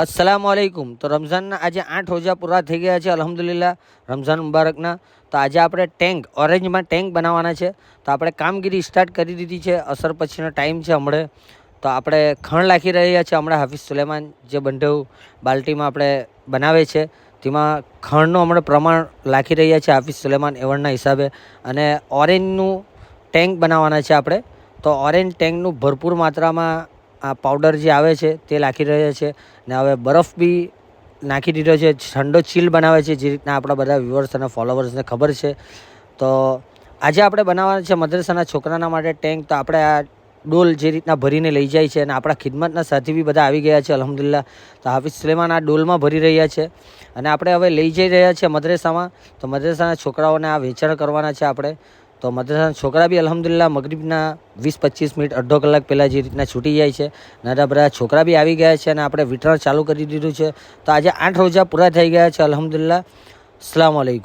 अस्सलामुअलैकुम। तो रमज़ानના આજે 8 રોજા પૂરા થઈ ગયા છે અલ્હમ્દુલિલ્લાહ, રમઝાન મુબારકના। તો આજે આપણે ઓરેન્જમાં ટેન્ક બનાવવાના છે। તો આપણે કામગીરી સ્ટાર્ટ કરી દીધી છે। અસર પછીનો ટાઈમ છે હમણે। તો આપણે ખણ નાખી રહ્યા છે હમણાં હાફિઝ સુલેમાન જે બંઢવ બાલ્ટીમાં આપણે બનાવે છે તેમાં ખણનું હમણાં પ્રમાણ નાખી રહ્યા છે હાફિઝ સુલેમાન એવોર્ડના હિસાબે। અને ઓરેન્જનું ટેન્ક બનાવવાના છે આપણે। તો ઓરેન્જ ટેન્કનું ભરપૂર માત્રામાં આ પાવડર જે આવે છે તે નાખી રહ્યા છે। ને હવે બરફ બી નાખી દીધો છે, ઠંડો ચીલ બનાવે છે જે રીતના આપણા બધા વ્યુઅર્સ અને ફોલોવર્સને ખબર છે। તો આજે આપણે બનાવવાના છે મદ્રસાના છોકરાના માટે ટેન્ક। તો આપણે આ ડોલ જે રીતના ભરીને લઈ જાય છે અને આપણા ખિદમતના સાથી બી બધા આવી ગયા છે અલ્હમ્દુલિલ્લાહ। તો હાફિઝ સુલેમાન આ ડોલમાં ભરી રહ્યા છે અને આપણે હવે લઈ જઈ રહ્યા છીએ મદ્રસામાં। તો મદ્રસાના છોકરાઓને આ વેચાણ કરવાના છે આપણે। તો મદ્રસાના છોકરા બી અલ્હમ્દુલિલ્લાહ મગરીબના 20-25 મિનિટ અડધો કલાક પહેલાં જે રીતના છૂટી જાય છે નાના બધા છોકરા બી આવી ગયા છે અને આપણે વિતરણ ચાલુ કરી દીધું છે। તો આજે 8 રોજા પૂરા થઈ ગયા છે અલ્હમ્દુલિલ્લાહ। અસ્સલામુ અલૈકુમ।